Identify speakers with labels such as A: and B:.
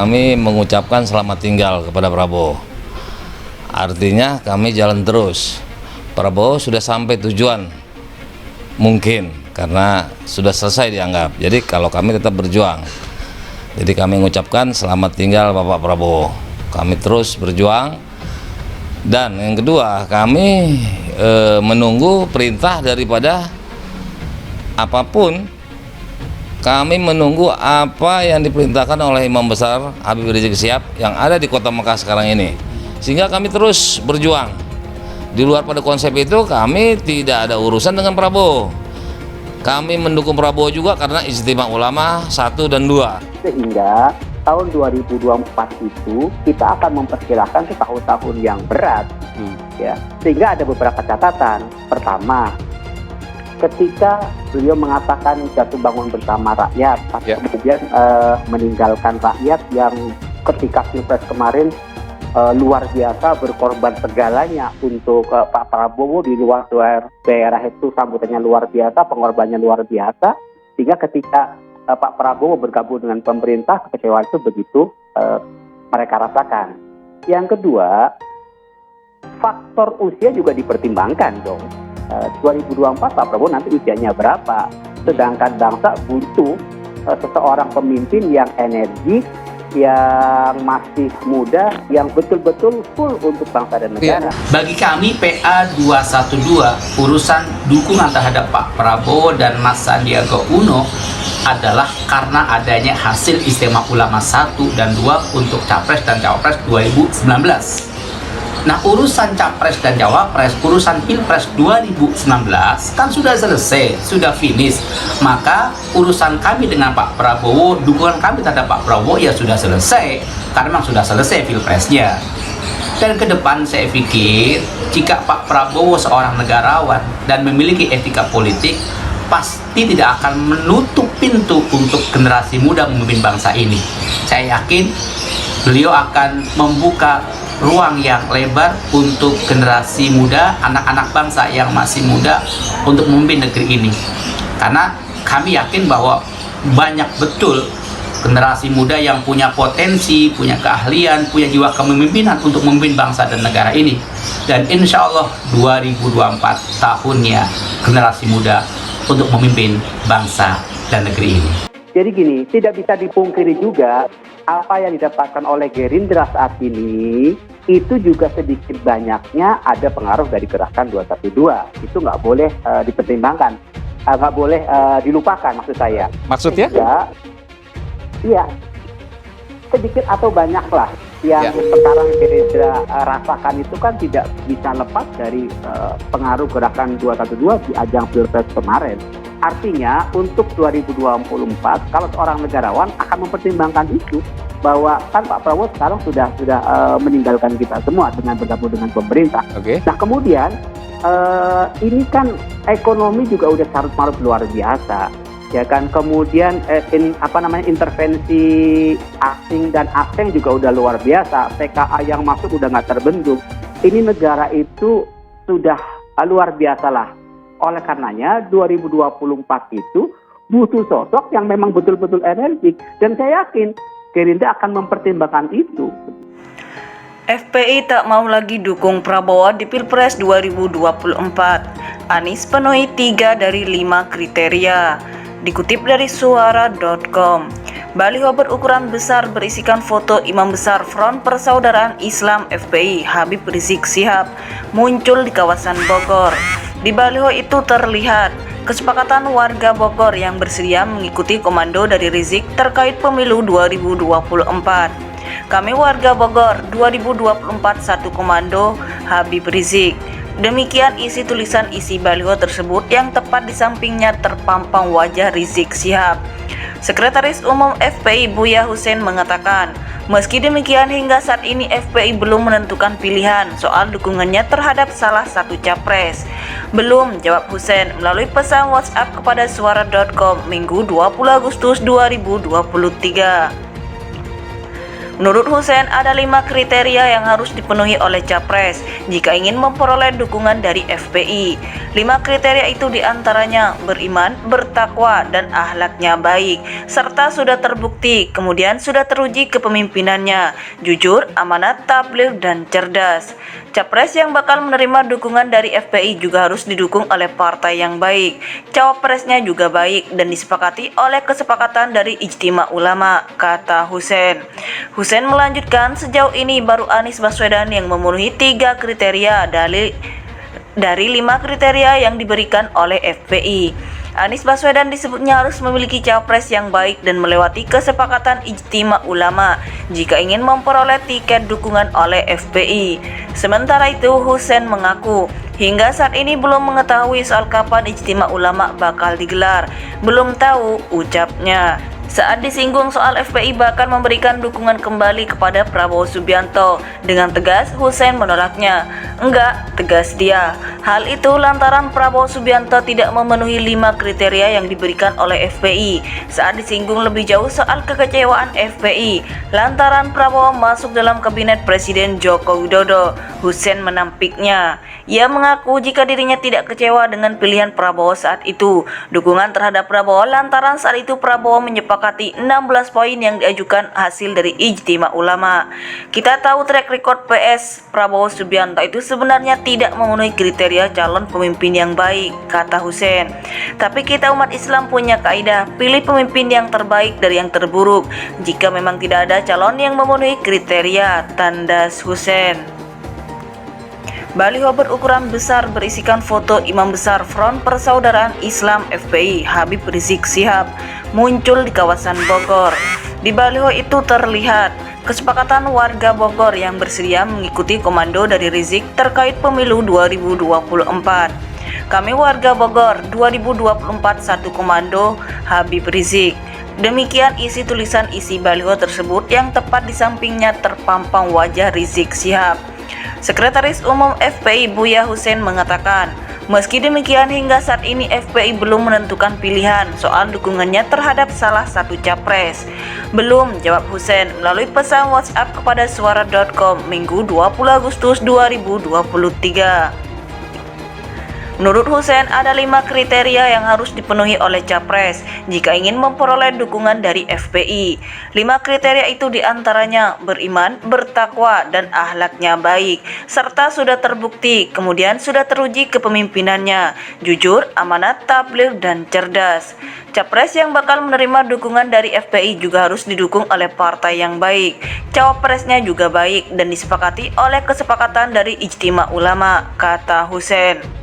A: Kami mengucapkan selamat tinggal kepada Prabowo. Artinya kami jalan terus. Prabowo sudah sampai tujuan, mungkin karena sudah selesai dianggap. Jadi kalau kami tetap berjuang. Jadi kami mengucapkan selamat tinggal Bapak Prabowo. Kami terus berjuang. Dan yang kedua, kami menunggu perintah daripada apapun. Kami menunggu apa yang diperintahkan oleh Imam Besar Habib Rizik Syihab yang ada di Kota Mekah sekarang ini. Sehingga kami terus berjuang. Di luar pada konsep itu kami tidak ada urusan dengan Prabowo. Kami mendukung Prabowo juga karena Ijtima Ulama 1 dan 2.
B: Sehingga tahun 2024 itu kita akan memperkirakan tahun-tahun yang berat. Ya. Sehingga ada beberapa catatan. Pertama, ketika beliau mengatakan jatuh bangun bersama rakyat, kemudian meninggalkan rakyat yang ketika Pilpres kemarin luar biasa berkorban segalanya untuk Pak Prabowo di luar daerah itu, sambutannya luar biasa, pengorbanannya luar biasa, sehingga ketika Pak Prabowo bergabung dengan pemerintah, kekecewaan itu begitu mereka rasakan. Yang kedua, faktor usia juga dipertimbangkan dong. 2024 Pak Prabowo nanti usianya berapa, sedangkan bangsa butuh seseorang pemimpin yang energik, yang masih muda, yang betul-betul full untuk bangsa dan negara.
C: Bagi kami PA 212, urusan dukungan terhadap Pak Prabowo dan Mas Sandiaga Uno adalah karena adanya hasil Istimewa Ulama 1 dan 2 untuk Capres dan Cawapres 2019. Nah, urusan Capres dan Cawapres, urusan Pilpres 2019 kan sudah selesai, sudah finish. Maka urusan kami dengan Pak Prabowo, dukungan kami terhadap Pak Prabowo ya sudah selesai, karena memang sudah selesai Pilpresnya. Dan ke depan saya pikir, jika Pak Prabowo seorang negarawan dan memiliki etika politik, pasti tidak akan menutup pintu untuk generasi muda memimpin bangsa ini. Saya yakin beliau akan membuka ruang yang lebar untuk generasi muda, anak-anak bangsa yang masih muda untuk memimpin negeri ini. Karena kami yakin bahwa banyak betul generasi muda yang punya potensi, punya keahlian, punya jiwa kepemimpinan untuk memimpin bangsa dan negara ini. Dan insya Allah 2024 tahunnya generasi muda untuk memimpin bangsa dan negeri ini.
B: Jadi gini, tidak bisa dipungkiri juga apa yang didapatkan oleh Gerindra saat ini itu juga sedikit banyaknya ada pengaruh dari gerakan 212. Itu nggak boleh dipertimbangkan, nggak boleh dilupakan maksud saya.
D: Maksudnya?
B: Iya, sedikit atau banyak lah yang sekarang Gerindra rasakan itu kan tidak bisa lepas dari pengaruh gerakan 212 di ajang Pilpres kemarin. Artinya untuk 2024 kalau seorang negarawan akan mempertimbangkan itu, bahwa kan Pak Prabowo sekarang sudah meninggalkan kita semua dengan bergabung dengan pemerintah. Nah kemudian ini kan ekonomi juga udah carut-marut luar biasa, ya kan. Kemudian intervensi asing dan asing juga udah luar biasa. TKA yang masuk udah nggak terbendung. Ini negara itu sudah luar biasa lah. Oleh karenanya 2024 itu butuh sosok yang memang betul-betul energik, dan saya yakin Gerindra akan mempertimbangkan itu.
E: FPI tak mau lagi dukung Prabowo di Pilpres 2024. Anies penuhi 3 dari 5 kriteria. Dikutip dari suara.com, baliho berukuran besar berisikan foto Imam Besar Front Persaudaraan Islam FPI Habib Rizik Syihab muncul di kawasan Bogor. Di baliho itu terlihat kesepakatan warga Bogor yang bersedia mengikuti komando dari Rizik terkait pemilu 2024. Kami warga Bogor 2024 satu komando Habib Rizik. Demikian isi tulisan isi baliho tersebut yang tepat di sampingnya terpampang wajah Rizik Syihab. Sekretaris Umum FPI Buya Hussein mengatakan, meski demikian hingga saat ini FPI belum menentukan pilihan soal dukungannya terhadap salah satu capres. Belum, jawab Hussein melalui pesan WhatsApp kepada suara.com Minggu 20 Agustus 2023. Menurut Hussein, ada 5 kriteria yang harus dipenuhi oleh Capres jika ingin memperoleh dukungan dari FPI. 5 kriteria itu diantaranya beriman, bertakwa, dan akhlaknya baik, serta sudah terbukti, kemudian sudah teruji kepemimpinannya, jujur, amanat, tabligh, dan cerdas. Capres yang bakal menerima dukungan dari FPI juga harus didukung oleh partai yang baik. Cawapresnya juga baik dan disepakati oleh kesepakatan dari Ijtima Ulama, kata Hussein. Hussein melanjutkan, sejauh ini baru Anies Baswedan yang memenuhi 3 kriteria dari 5 kriteria yang diberikan oleh FPI. Anies Baswedan disebutnya harus memiliki capres yang baik dan melewati kesepakatan Ijtima Ulama jika ingin memperoleh tiket dukungan oleh FPI. Sementara itu, Hussein mengaku hingga saat ini belum mengetahui soal kapan Ijtima Ulama bakal digelar. Belum tahu, ucapnya. Saat disinggung soal FPI bakal memberikan dukungan kembali kepada Prabowo Subianto, dengan tegas Hussein menolaknya. Enggak, tegas dia. Hal itu lantaran Prabowo Subianto tidak memenuhi 5 kriteria yang diberikan oleh FPI. Saat disinggung lebih jauh soal kekecewaan FPI lantaran Prabowo masuk dalam kabinet Presiden Joko Widodo, Hussein menampiknya. Ia mengaku jika dirinya tidak kecewa dengan pilihan Prabowo saat itu. Dukungan terhadap Prabowo lantaran saat itu Prabowo menyepakati 16 poin yang diajukan hasil dari Ijtima Ulama. Kita tahu track record PS Prabowo Subianto itu sebenarnya tidak memenuhi kriteria calon pemimpin yang baik, kata Hussein. Tapi kita umat Islam punya kaidah, pilih pemimpin yang terbaik dari yang terburuk jika memang tidak ada calon yang memenuhi kriteria, tandas Hussein. Baliho berukuran besar berisikan foto Imam Besar Front Persaudaraan Islam FPI Habib Rizik Syihab muncul di kawasan Bogor. Di baliho itu terlihat kesepakatan warga Bogor yang bersedia mengikuti komando dari Rizik terkait pemilu 2024. Kami warga Bogor 2024 satu komando Habib Rizik. Demikian isi tulisan isi baliho tersebut yang tepat di sampingnya terpampang wajah Rizik Syihab. Sekretaris Umum FPI Buya Hussein mengatakan, meski demikian hingga saat ini FPI belum menentukan pilihan soal dukungannya terhadap salah satu capres. Belum, jawab Hussein melalui pesan WhatsApp kepada suara.com Minggu 20 Agustus 2023. Menurut Hussein, ada 5 kriteria yang harus dipenuhi oleh capres jika ingin memperoleh dukungan dari FPI. 5 kriteria itu diantaranya beriman, bertakwa, dan akhlaknya baik, serta sudah terbukti, kemudian sudah teruji kepemimpinannya, jujur, amanat, tabligh, dan cerdas. Capres yang bakal menerima dukungan dari FPI juga harus didukung oleh partai yang baik. Cawapresnya juga baik dan disepakati oleh kesepakatan dari Ijtima Ulama, kata Hussein.